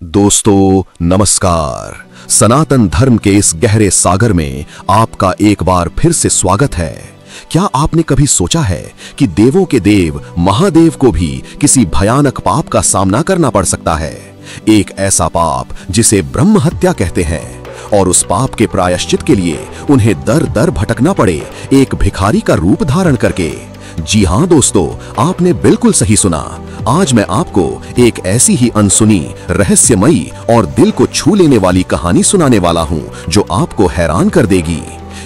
दोस्तों नमस्कार। सनातन धर्म के इस गहरे सागर में आपका एक बार फिर से स्वागत है। क्या आपने कभी सोचा है कि देवों के देव महादेव को भी किसी भयानक पाप का सामना करना पड़ सकता है? एक ऐसा पाप जिसे ब्रह्म हत्या कहते हैं, और उस पाप के प्रायश्चित के लिए उन्हें दर दर भटकना पड़े, एक भिखारी का रूप धारण करके। जी हां दोस्तों, आपने बिल्कुल सही सुना। आज मैं आपको एक ऐसी ही अनसुनी, रहस्यमयी और दिल को छू लेने वाली कहानी सुनाने वाला हूं जो आपको हैरान कर देगी।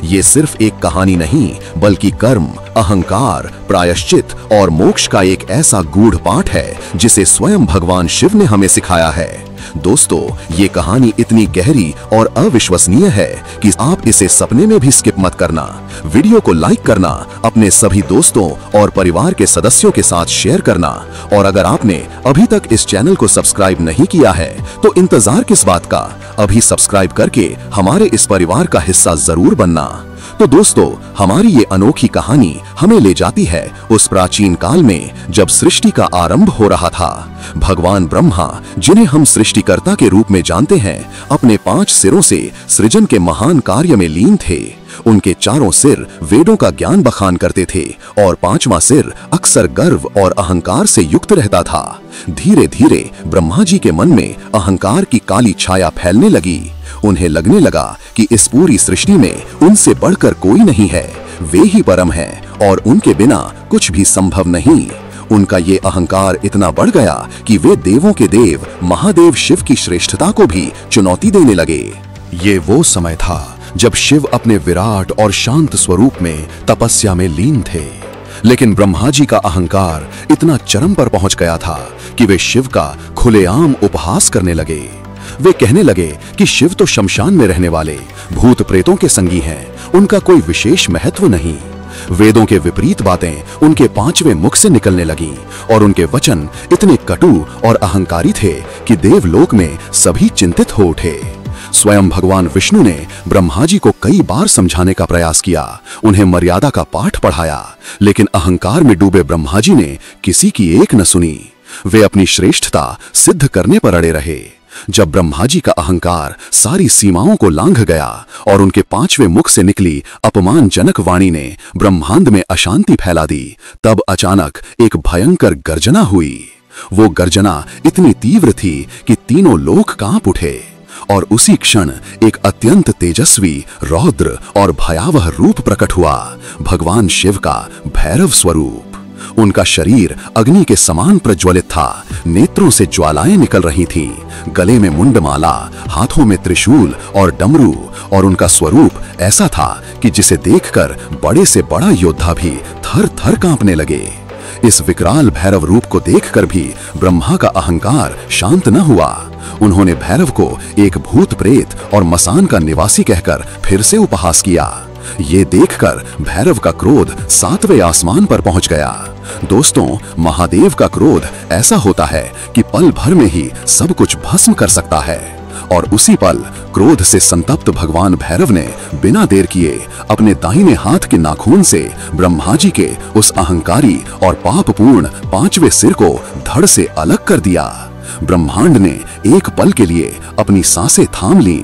ये सिर्फ एक कहानी नहीं, बल्कि कर्म, अहंकार, प्रायश्चित और मोक्ष का एक ऐसा गूढ़ पाठ है जिसे स्वयं भगवान शिव ने हमें सिखाया है। दोस्तों, ये कहानी इतनी गहरी और अविश्वसनीय है कि आप इसे सपने में भी स्किप मत करना। वीडियो को लाइक करना, अपने सभी दोस्तों और परिवार के सदस्यों के साथ शेयर करना, और अगर आपने अभी तक इस चैनल को सब्सक्राइब नहीं किया है तो इंतजार किस बात का, अभी सब्सक्राइब करके हमारे इस परिवार का हिस्सा जरूर बनना। तो दोस्तों, हमारी ये अनोखी कहानी हमें ले जाती है उस प्राचीन काल में जब सृष्टि का आरंभ हो रहा था। भगवान ब्रह्मा, जिन्हें हम सृष्टिकर्ता के रूप में जानते हैं, अपने 5 सिरों से सृजन के महान कार्य में लीन थे। उनके चारों सिर वेदों का ज्ञान बखान करते थे और 5वां सिर अक्सर गर्व और अहंकार से युक्त रहता था। धीरे धीरे ब्रह्मा जी के मन में अहंकार की काली छाया फैलने लगी। उन्हें लगने लगा कि इस पूरी सृष्टि में उनसे बढ़कर कोई नहीं है, वे ही परम हैं और उनके बिना कुछ भी संभव नहीं। उनका ये अहंकार इतना बढ़ गया कि वे देवों के देव महादेव शिव की श्रेष्ठता को भी चुनौती देने लगे। ये वो समय था जब शिव अपने विराट और शांत स्वरूप में तपस्या में लीन थे, लेकिन ब्रह्मा जी का अहंकार इतना चरम पर पहुंच गया था कि वे शिव का खुलेआम उपहास करने लगे। वे कहने लगे कि शिव तो शमशान में रहने वाले भूत प्रेतों के संगी हैं, उनका कोई विशेष महत्व नहीं। वेदों के विपरीत बातें उनके 5वें मुख से निकलने लगीं और उनके वचन इतने कटु और अहंकारी थे कि देवलोक में सभी चिंतित हो उठे। स्वयं भगवान विष्णु ने ब्रह्मा जी को कई बार समझाने का प्रयास किया, उन्हें मर्यादा का पाठ पढ़ाया, लेकिन अहंकार में डूबे ब्रह्मा जी ने किसी की एक न सुनी। वे अपनी श्रेष्ठता सिद्ध करने पर अड़े रहे। जब ब्रह्मा जी का अहंकार सारी सीमाओं को लांघ गया और उनके 5वें मुख से निकली अपमानजनक वाणी ने ब्रह्मांड में अशांति फैला दी, तब अचानक एक भयंकर गर्जना हुई। वो गर्जना इतनी तीव्र थी कि तीनों लोक कांप उठे, और उसी क्षण एक अत्यंत तेजस्वी, रौद्र और भयावह रूप प्रकट हुआ, भगवान शिव का भैरव स्वरूप। उनका शरीर अग्नि के समान प्रज्वलित था, नेत्रों से ज्वालाएं निकल रही थीं, गले में मुंडमाला, हाथों में त्रिशूल और डमरू, और उनका स्वरूप ऐसा था कि जिसे देखकर बड़े से बड़ा योद्धा भी थर थर कांपने लगे। इस विकराल भैरव रूप को देखकर भी ब्रह्मा का अहंकार शांत न हुआ। उन्होंने भैरव को एक भूत प्रेत और मसान का निवासी कहकर फिर से उपहास किया। ये देखकर भैरव का क्रोध 7वें आसमान पर पहुंच गया। दोस्तों, महादेव का क्रोध ऐसा होता है कि पल भर में ही सब कुछ भस्म कर सकता है, और उसी पल क्रोध से संतप्त भगवान भैरव ने बिना देर किए अपने दाहिने हाथ के नाखून से ब्रह्मा जी के उस अहंकारी और पापपूर्ण 5वें सिर को धड़ से अलग कर दिया। ब्रह्मांड ने एक पल के लिए अपनी सांसें थाम लीं।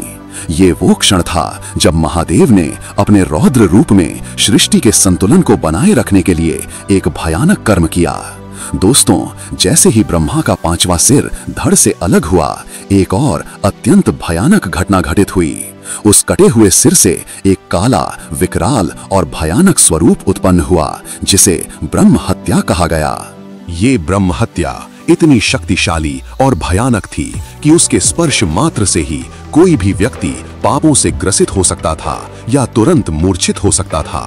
ये वो क्षण था जब महादेव ने अपने रौद्र रूप में सृष्टि के संतुलन को बनाए रखने के लिए एक भयानक कर्म किया। दोस्तों, जैसे ही ब्रह्मा का 5वां सिर धड़ से अलग हुआ, एक और अत्यंत भयानक घटना घटित हुई। उस कटे हुए सिर से एक काला, विकराल और भयानक स्वरूप उत्पन्न हुआ, जिसे ब्रह्म हत्या कहा गया। ये ब्रह्म हत्या इतनी शक्तिशाली और भयानक थी कि उसके स्पर्श मात्र से ही कोई भी व्यक्ति पापों से ग्रसित हो सकता था या तुरंत मूर्छित हो सकता था।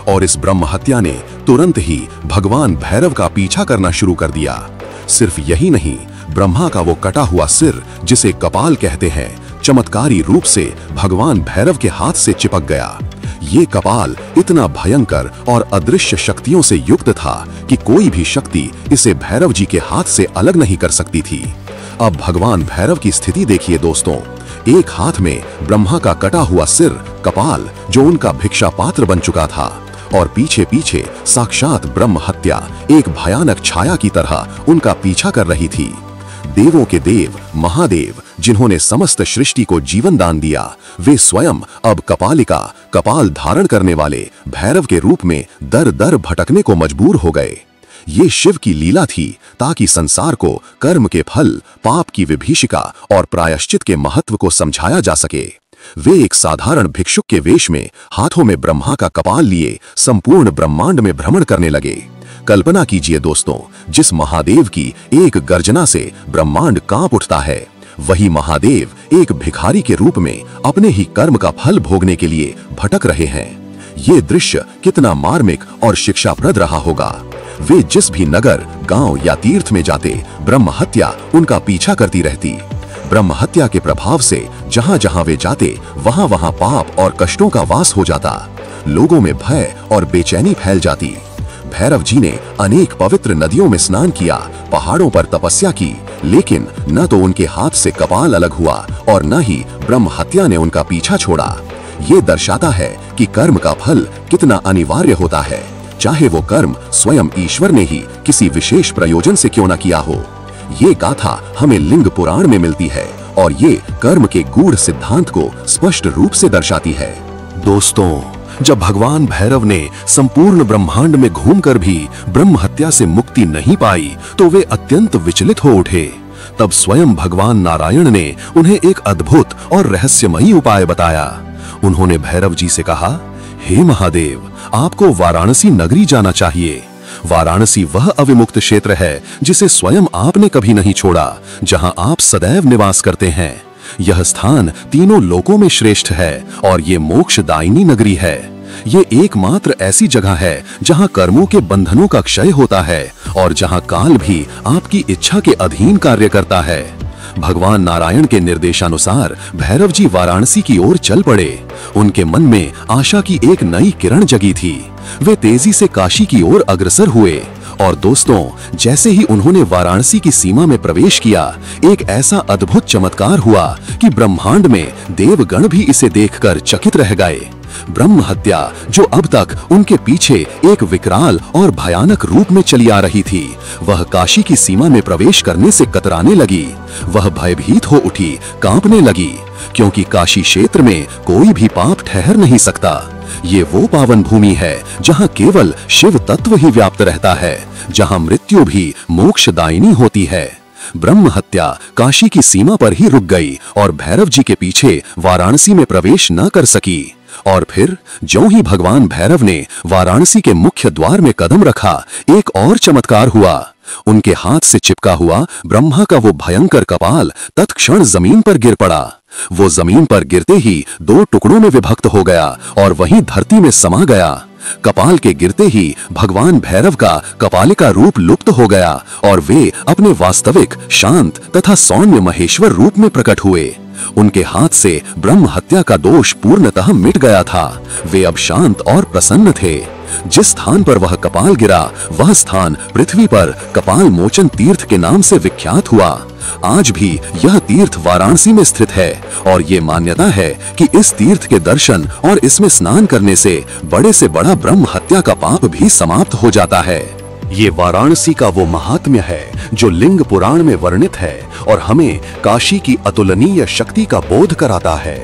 और इस ब्रह्म हत्या ने तुरंत ही भगवान भैरव का पीछा करना शुरू कर दिया। सिर्फ यही नहीं, ब्रह्मा का वो कटा हुआ सिर, जिसे कपाल कहते हैं, चमत्कारी रूप से भगवान भैरव के हाथ से चिपक गया। ये कपाल इतना भयंकर और अदृश्य शक्तियों से युक्त था कि कोई भी शक्ति इसे भैरव जी के हाथ से अलग नहीं कर सकती थी। अब भगवान भैरव की स्थिति देखिए दोस्तों। एक हाथ में ब्रह्मा का कटा हुआ सिर, कपाल, जो उनका भिक्षा पात्र बन चुका था, और पीछे पीछे साक्षात ब्रह्म हत्या एक भयानक छाया की तरह उनका पीछा कर रही थी। देवों के देव महादेव जिन्होंने समस्त सृष्टि को जीवन दान दिया, वे स्वयं अब कपालिका कपाल धारण करने वाले भैरव के रूप में दर दर भटकने को मजबूर हो गए। ये शिव की लीला थी ताकि संसार को कर्म के फल, पाप की विभीषिका और प्रायश्चित के महत्व को समझाया जा सके। वे एक साधारण भिक्षुक के वेश में हाथों में ब्रह्मा का कपाल लिए संपूर्ण ब्रह्मांड में भ्रमण करने लगे। कल्पना कीजिए दोस्तों, जिस महादेव की एक गर्जना से ब्रह्मांड कांप उठता है, वही महादेव एक भिखारी के रूप में अपने ही कर्म का फल भोगने के लिए भटक रहे हैं। ये दृश्य कितना मार्मिक और शिक्षाप्रद रहा होगा। वे जिस भी नगर, गांव या तीर्थ में जाते, ब्रह्म हत्या उनका पीछा करती रहती। ब्रह्म हत्या के प्रभाव से जहां जहां वे जाते, वहां वहां पाप और कष्टों का वास हो जाता। लोगों में भय और बेचैनी फैल जाती। भैरव जी ने अनेक पवित्र नदियों में स्नान किया, पहाड़ों पर तपस्या की, लेकिन न तो उनके हाथ से कपाल अलग हुआ और न ही ब्रह्म हत्या ने उनका पीछा छोड़ा। ये दर्शाता है कि कर्म का फल कितना अनिवार्य होता है, चाहे वो कर्म स्वयं ईश्वर ने ही किसी विशेष प्रयोजन से क्यों न किया हो। ये गाथा हमें लिंग पुराण में मिलती है और ये कर्म के गूढ़ सिद्धांत को स्पष्ट रूप से दर्शाती है। दोस्तों, जब भगवान भैरव ने संपूर्ण ब्रह्मांड में घूमकर भी ब्रह्म हत्या से मुक्ति नहीं पाई, तो वे अत्यंत विचलित हो उठे। तब स्वयं भगवान नारायण ने उन्हें एक अद्भुत और रहस्यमयी उपाय बताया। उन्होंने भैरव जी से कहा, हे महादेव, आपको वाराणसी नगरी जाना चाहिए। वाराणसी वह अविमुक्त क्षेत्र है जिसे स्वयं आपने कभी नहीं छोड़ा, जहां आप सदैव निवास करते हैं। यह स्थान तीनों लोकों में श्रेष्ठ है और ये मोक्षदायिनी नगरी है। ये एकमात्र ऐसी जगह है जहां कर्मों के बंधनों का क्षय होता है और जहां काल भी आपकी इच्छा के अधीन कार्य करता है। भगवान नारायण के निर्देशानुसार भैरव जी वाराणसी की ओर चल पड़े। उनके मन में आशा की एक नई किरण जगी थी। वे तेजी से काशी की ओर अग्रसर हुए और दोस्तों, जैसे ही उन्होंने वाराणसी की सीमा में प्रवेश किया, एक ऐसा अद्भुत चमत्कार हुआ कि ब्रह्मांड में देवगण भी इसे देखकर चकित रह गए। ब्रह्म हत्या, जो अब तक उनके पीछे एक विकराल और भयानक रूप में चली आ रही थी, वह काशी की सीमा में प्रवेश करने से कतराने लगी। वह भयभीत हो उठी, कांपने लगी, क्योंकि काशी क्षेत्र में कोई भी पाप ठहर नहीं सकता। ये वो पावन भूमि है जहां केवल शिव तत्व ही व्याप्त रहता है, जहां मृत्यु भी मोक्षदायिनी होती है। ब्रह्म हत्या काशी की सीमा पर ही रुक गई और भैरव जी के पीछे वाराणसी में प्रवेश न कर सकी। और फिर ज्यों ही भगवान भैरव ने वाराणसी के मुख्य द्वार में कदम रखा, एक और चमत्कार हुआ। उनके हाथ से चिपका हुआ ब्रह्मा का वो भयंकर कपाल तत्क्षण जमीन पर गिर पड़ा। वो जमीन पर गिरते ही दो टुकड़ों में विभक्त हो गया और वहीं धरती में समा गया। कपाल के गिरते ही भगवान भैरव का कपालिका रूप लुप्त हो गया और वे अपने वास्तविक शांत तथा सौम्य महेश्वर रूप में प्रकट हुए। उनके हाथ से ब्रह्म हत्या का दोष पूर्णतः मिट गया था। वे अब शांत और प्रसन्न थे। जिस स्थान पर वह कपाल गिरा, वह स्थान पृथ्वी पर कपाल मोचन तीर्थ के नाम से विख्यात हुआ। आज भी यह तीर्थ वाराणसी में स्थित है और ये मान्यता है कि इस तीर्थ के दर्शन और इसमें स्नान करने से बड़ा ब्रह्म हत्या का पाप भी समाप्त हो जाता है। ये वाराणसी का वो महात्म्य है जो लिंग पुराण में वर्णित है और हमें काशी की अतुलनीय शक्ति का बोध कराता है।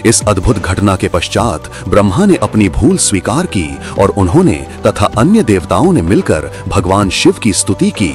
इस अद्भुत घटना के पश्चात ब्रह्मा ने अपनी भूल स्वीकार की और उन्होंने तथा अन्य देवताओं ने मिलकर भगवान शिव की स्तुति की।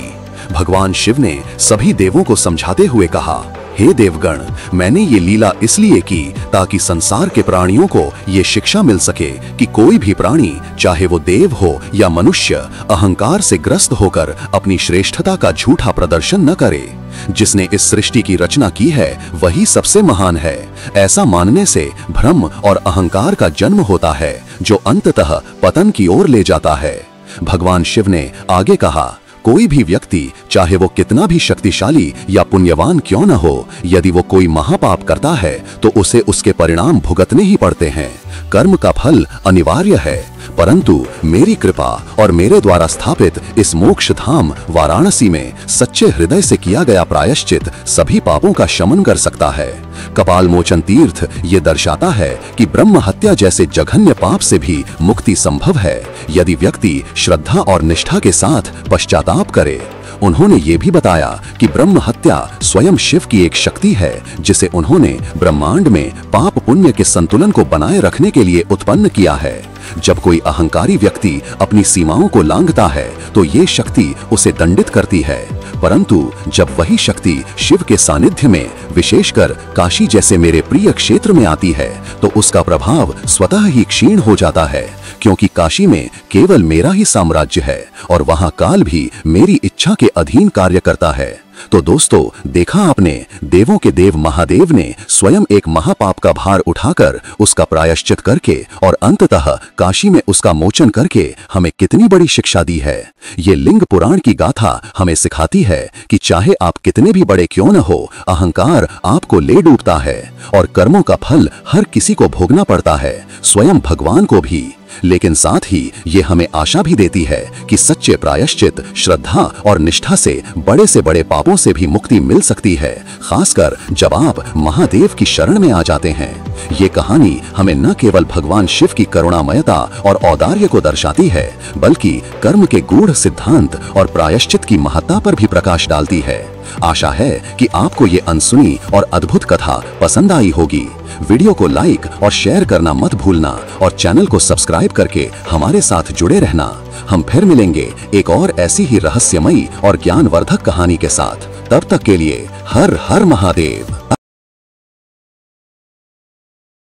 भगवान शिव ने सभी देवों को समझाते हुए कहा, हे देवगण, मैंने ये लीला इसलिए की ताकि संसार के प्राणियों को ये शिक्षा मिल सके कि कोई भी प्राणी, चाहे वो देव हो या मनुष्य, अहंकार से ग्रस्त होकर अपनी श्रेष्ठता का झूठा प्रदर्शन न करे। जिसने इस सृष्टि की रचना की है वही सबसे महान है। ऐसा मानने से भ्रम और अहंकार का जन्म होता है जो अंततः पतन की ओर ले जाता है। भगवान शिव ने आगे कहा, कोई भी व्यक्ति, चाहे वो कितना भी शक्तिशाली या पुण्यवान क्यों न हो, यदि वो कोई महापाप करता है तो उसे उसके परिणाम भुगतने ही पड़ते हैं। कर्म का फल अनिवार्य है, परंतु मेरी कृपा और मेरे द्वारा स्थापित इस मोक्ष धाम वाराणसी में सच्चे हृदय से किया गया प्रायश्चित सभी पापों का शमन कर सकता है। कपाल मोचन तीर्थ ये दर्शाता है कि ब्रह्म हत्या जैसे जघन्य पाप से भी मुक्ति संभव है, यदि व्यक्ति श्रद्धा और निष्ठा के साथ पश्चाताप करे। उन्होंने ये भी बताया कि ब्रह्म हत्या स्वयं शिव की एक शक्ति है जिसे उन्होंने ब्रह्मांड में पाप पुण्य के संतुलन को बनाए रखने के लिए उत्पन्न किया है। जब कोई अहंकारी व्यक्ति अपनी सीमाओं को लांघता है तो ये शक्ति उसे दंडित करती है, परंतु जब वही शक्ति शिव के सानिध्य में, विशेषकर काशी जैसे मेरे प्रिय क्षेत्र में आती है तो उसका प्रभाव स्वतः ही क्षीण हो जाता है, क्योंकि काशी में केवल मेरा ही साम्राज्य है और वहां काल भी मेरी इच्छा के अधीन कार्य करता है। तो दोस्तों, देखा आपने, देवों के देव महादेव ने स्वयं एक महापाप का भार उठाकर उसका प्रायश्चित करके और अंततः काशी में उसका मोचन करके हमें कितनी बड़ी शिक्षा दी है। ये लिंग पुराण की गाथा हमें सिखाती है कि चाहे आप कितने भी बड़े क्यों न हो, अहंकार आपको ले डूबता है और कर्मों का फल हर किसी को भोगना पड़ता है, स्वयं भगवान को भी। लेकिन साथ ही ये हमें आशा भी देती है कि सच्चे प्रायश्चित, श्रद्धा और निष्ठा से बड़े पापों से भी मुक्ति मिल सकती है, खासकर जब आप महादेव की शरण में आ जाते हैं। ये कहानी हमें न केवल भगवान शिव की करुणामयता और औदार्य को दर्शाती है, बल्कि कर्म के गूढ़ सिद्धांत और प्रायश्चित की महत्ता पर भी प्रकाश डालती है। आशा है कि आपको ये अनसुनी और अद्भुत कथा पसंद आई होगी। वीडियो को लाइक और शेयर करना मत भूलना और चैनल को सब्सक्राइब करके हमारे साथ जुड़े रहना। हम फिर मिलेंगे एक और ऐसी ही रहस्यमयी और ज्ञानवर्धक कहानी के साथ। तब तक के लिए हर हर महादेव।